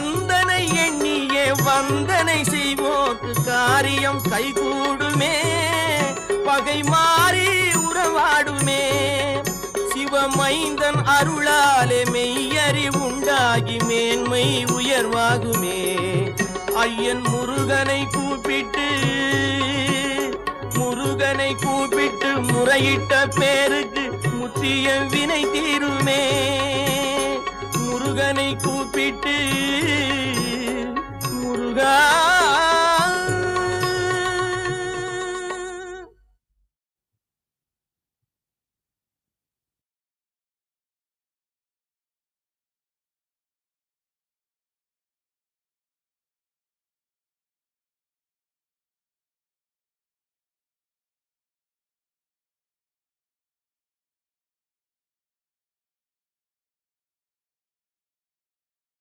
கந்தனை எண்ணியே வந்தனை செய்வோர்க்கு காரியம் கைகூடுமே, பகை மாறி உறவாடுமே. சிவமைந்தன் அருளாலே மெய்யறிவுண்டாகி மேன்மை உயர்வாகுமே. ஐயன் முருகனை கூப்பிட்டு முறையிட்ட பேருக்கு முற்றிய வினை தீருமே. முருகனை கூப்பிட்டு முருகா